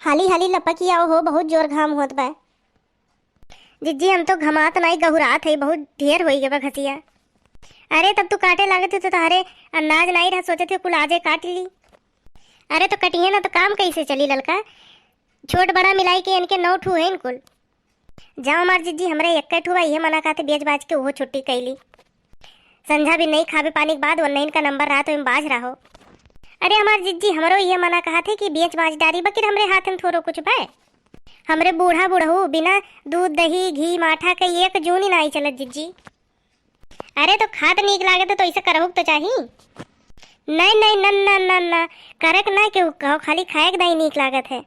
हाली हाली लपकिया हो, बहुत जोर घाम होत बा। जिज्जी हम तो घमात नहीं गहुरात है, बहुत ढेर हो गए बा घसिया। अरे तब तू काटे लागत थे तो तारे अंदाज नहीं रहा, सोचे थे कुल आजे काट ली। अरे तो कटिए ना तो काम कैसे चली ललका, छोट बड़ा मिलाई के इनके 9 ठू है इनकुल। जाओ मार जिज्जी हमरे एक ठू बा, ये मना कहते बेच बाज के वो छुट्टी कैली। संझा भी नहीं खावे पानी के बाद वरना इनका नंबर रहा तो इन बाज रहा हो। अरे हमार जिज्जी हमरो ये मना कहा थे कि बेच बाज डारी बकिर हमरे हाथ में थोड़ो कुछ पाए। हमरे बूढ़ा बूढ़ऊ बिना दूध दही घी माठा के एक जून ही नहीं चलत जिज्जी। अरे तो खात नीक लागत तो ऐसे करहुक तो चाही। नहीं नहीं नन्ना नन्ना करक ना क्यों कहो, खाली खाए के नहीं नीक लागत है।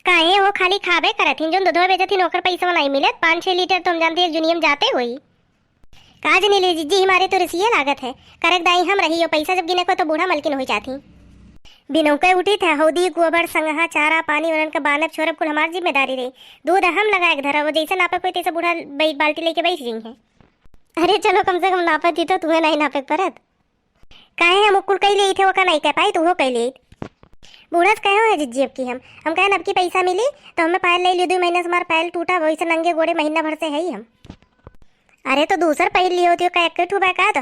काहे वो खाली खाबे करथिन, जो दूधवा बेचथिन ओकर पैसा नहीं मिलत। 5-6 लीटर तो हम जानते एक जुनियम जाते हुई काज नहीं ले जिज्जी, हमारे तो रसिया लागत है। करक दाई हम रही हो, पैसा जब गिने को तो बूढ़ा मलकिन हो जाती। बिनौके उठी थे हौदी गोबर संगहा चारा पानी उनन का बानब छोरब कुल हमारी जिम्मेदारी रही। दूध हम लगाए धरा, वो जैसे नापे कोई तैसे बूढ़ा बाल्टी लेके बैठ गई है। अरे चलो कम से कम नापे थी तो तुम्हें नहीं नापे परत। काहे हम कुल कही ले थे वो का नहीं कह पाई तो वो कह ले। बूढ़ा कहे है जिज्जी अब की हम कहें अब की पैसा मिली तो हमें पायल ले ली। 2 महीने से हमारा पायल टूटा, वैसे नंगे गोड़े महीना भर से है ही हम। अरे तो दूसर पहिर ली होती हो का एक ठू का तो।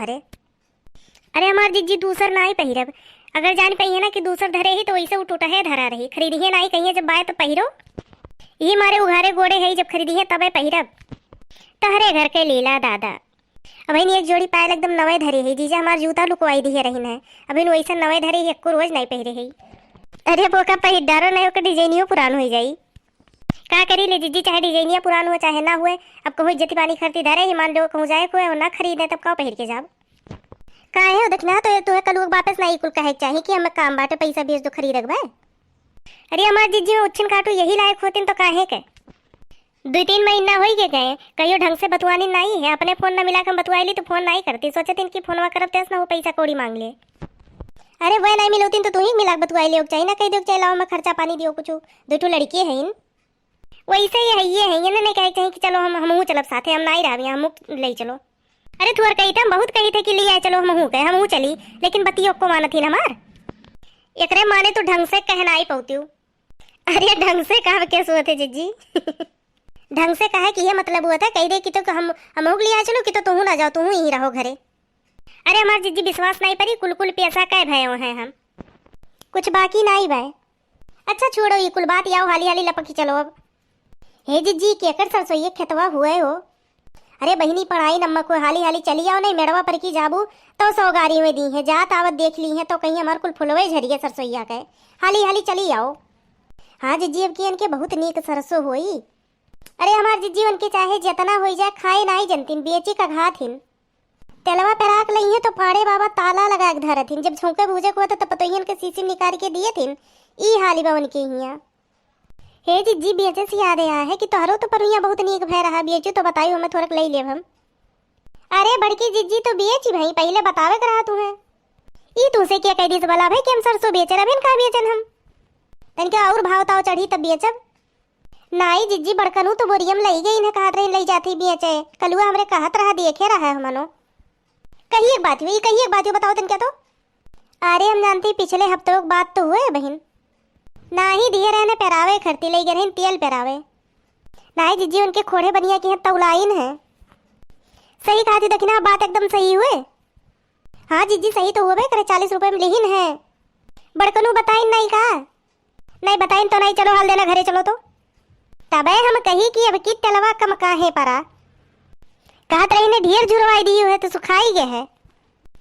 अरे हमार जिज्जी दूसर ना ही पहिरब, अगर जान पहिए ना कि दूसर धरे ही तो वैसे वो टूटा है धरा रही। खरीदी है ना ही कहिए जब बाय तो पहिरो, ये मारे उघारे गोड़े है जब खरीदी है तबे पहिरब। तहरे घर के लीला दादा अब एक जोड़ी पायल एकदम नवे धरे है। जीजा हमार जूता लुकवाई दी है रही है, अभी वैसे नवे धरे ही एक रोज नहीं पहिरे है। अरे वो का पहिर डारो नहीं, ओकर डिजाइनियो पुरान हो जाई। का करी ले जिज्जी, चाहे डिजाइनिया पुरान हो चाहे ना हुए। अब कहूँ इज्जती पानी खरीदी धरे ही, मान लो कहूँ जाए कोई और ना खरीदे तब का पहिर के जाब। काहे हो देखना तो कल वापस नहीं कुल कहे चाहिए कि हमें काम बाटे पैसा भेज दो खरीद रखबे। अरे हमार जिज्जी में उच्छन काटू यही लायक होती तो काहे के 2-3 महीना हो गए कहियो ढंग से बतवानी नहीं है। अपने फोन न मिला कर बतवाई ली तो फोन नहीं करती, सोचे तीन की फोनवा करब तेस ना वो पैसा कौड़ी मांग ले। अरे वह नहीं मिलोती तो तू ही मिला बतवाई ले चाहिए ना, कही दो चाहिए लाओ मैं खर्चा पानी दियो कुछ। 2 लड़की है इन वैसे ही है, ये नहीं कहे चाहिए कि चलो हम चलब साथे, हम नहीं रहा हम ले चलो। अरे तुअर कही थे बहुत कही थे कि ले आए चलो हम चली, लेकिन बतियों को मानत ही ना मार एकरे माने तो ढंग से कहना ही पौती। अरे ढंग से कहा कैसे हुए थे जिज्जी ढंग से कहा कि ये मतलब हुआ था कही दे कि तो हम लिया चलो कि तो तू ना जाओ, तू ही रहो घरे। अरे हमार जिज्जी विश्वास नहीं पड़ी, कुल पैसा कह भय हैं हम, कुछ बाकी नहीं भाई। अच्छा छोड़ो ये कुल बात, आओ हाली हाली लपकी चलो अब। हे जिज्जी केकर सरसोई खेतवा हुए हो। अरे बहिनी पढ़ाई नमक को हाली हाली चली आओ, नहीं मेड़वा पर की जाबू तो 100 गाड़ी में दी है, जात आवत देख ली है तो कहीं हमार कुल फुलवे झरिए सरसोईया के, हाली हाली चली आओ। हाँ जिज्जी अब की इनके बहुत नीक सरसों होई। अरे हमार जिज्जी उनके चाहे जितना हो जाए खाए नहीं जनतीन, बेची का घाथिन तेलवा पेराक लई है तो फाड़े बाबा ताला लगा के धरथिन। जब झोंके भूजे को तो पतोहियन के सीसी निकाल के दिए थिन। ई हाली बवन के हिया। हे जिज्जी बेचे से याद आया है कि तोहरो तो परुइया बहुत नीक भय रहा, बेचू तो बताइयो हमें थोड़क ले लेब हम। अरे बड़की जिज्जी तो बेची भाई, पहले बतावे कर रहा तुम्हें। ई तुमसे क्या कह दी बोला भाई कि हम सरसों बेचे रबिन का बेचन हम तन क्या और भाव ताव चढ़ी तब बेचब। नाई जिज्जी बड़कनू तो बोरियम लई गई न कहत रही लई जाती बेचे, कलुआ हमरे कहत रहा देखे रहा है हमनो। कही एक बात बताओ तन क्या तो। अरे हम जानती पिछले हफ्तों की बात तो हुए बहन, ना ही दिए रहने पेरावे खरती ले गए तेल पेरावे। नाई जिज्जी उनके खोड़े बनिया की है तौलाइन है। सही कहा थी दखिना, बात एकदम सही हुए। हाँ जिज्जी सही तो हुए करे, 40 रुपए में लिहिन है। बड़कनू बताइन नहीं कहा, नहीं बताइन तो नहीं, चलो हाल देना घरे चलो तो। तबे हम कही कि अब की तेलवा कम काहे परा, कहत रही ने ढेर झुरवाई दी है तो सुखाई गए है।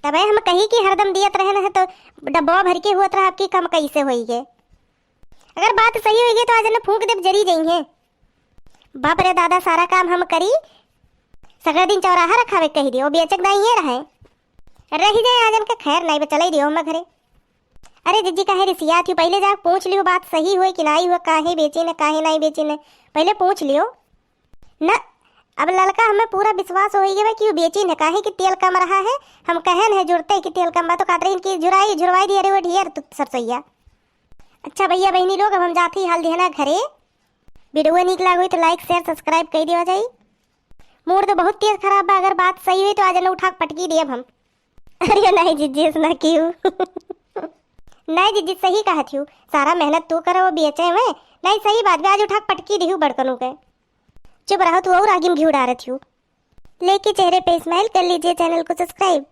तबे हम कही कि हरदम दियत रहे न तो डब्बा भर के हुआ आपकी कम कैसे होई गे। अगर बात सही होगी तो आज न फूंक देव जरी जाइए। बाप रे दादा सारा काम हम करी, सगरा दिन चौराहा रखावे कही दियो बेचक दाई ये रहे रही जाए आजन के खैर नहीं चलाई दियो मैं घरे। अरे जिज्जी काहे रिसिया थी, पहले जा पूछ लियो बात सही हुई कि नहीं हुआ, काहे बेची न काहे नहीं बेची न पहले पूछ लियो न। अब लड़का हमें पूरा विश्वास हो गया कि वो बेची न, काहे कि तेल कम रहा है। हम कहन है जुड़ते कि तेल कम बा तो काट रही इनकी झुरवाई दी। अरे वो ढेर सरसोईया। अच्छा भैया बहनी लोग अब हम जाते ही हाल देना घरे। वीडियो नीक लाग हुई तो लाइक शेयर सब्सक्राइब कर दिया जाए। मूड तो बहुत तेज खराब है, अगर बात सही हुई तो आज न उठा पटकी दिए हम। अरे नहीं जिज्जी ना क्यों नहीं जीजी सही कहा थी, सारा मेहनत तू करो वो बेचे में। नहीं सही बात, आज उठा पटकी दी बड़कनों के। चुप रहो तू और आगे घी उड़ा रही थी। लेके चेहरे पे स्माइल कर लीजिए, चैनल को सब्सक्राइब।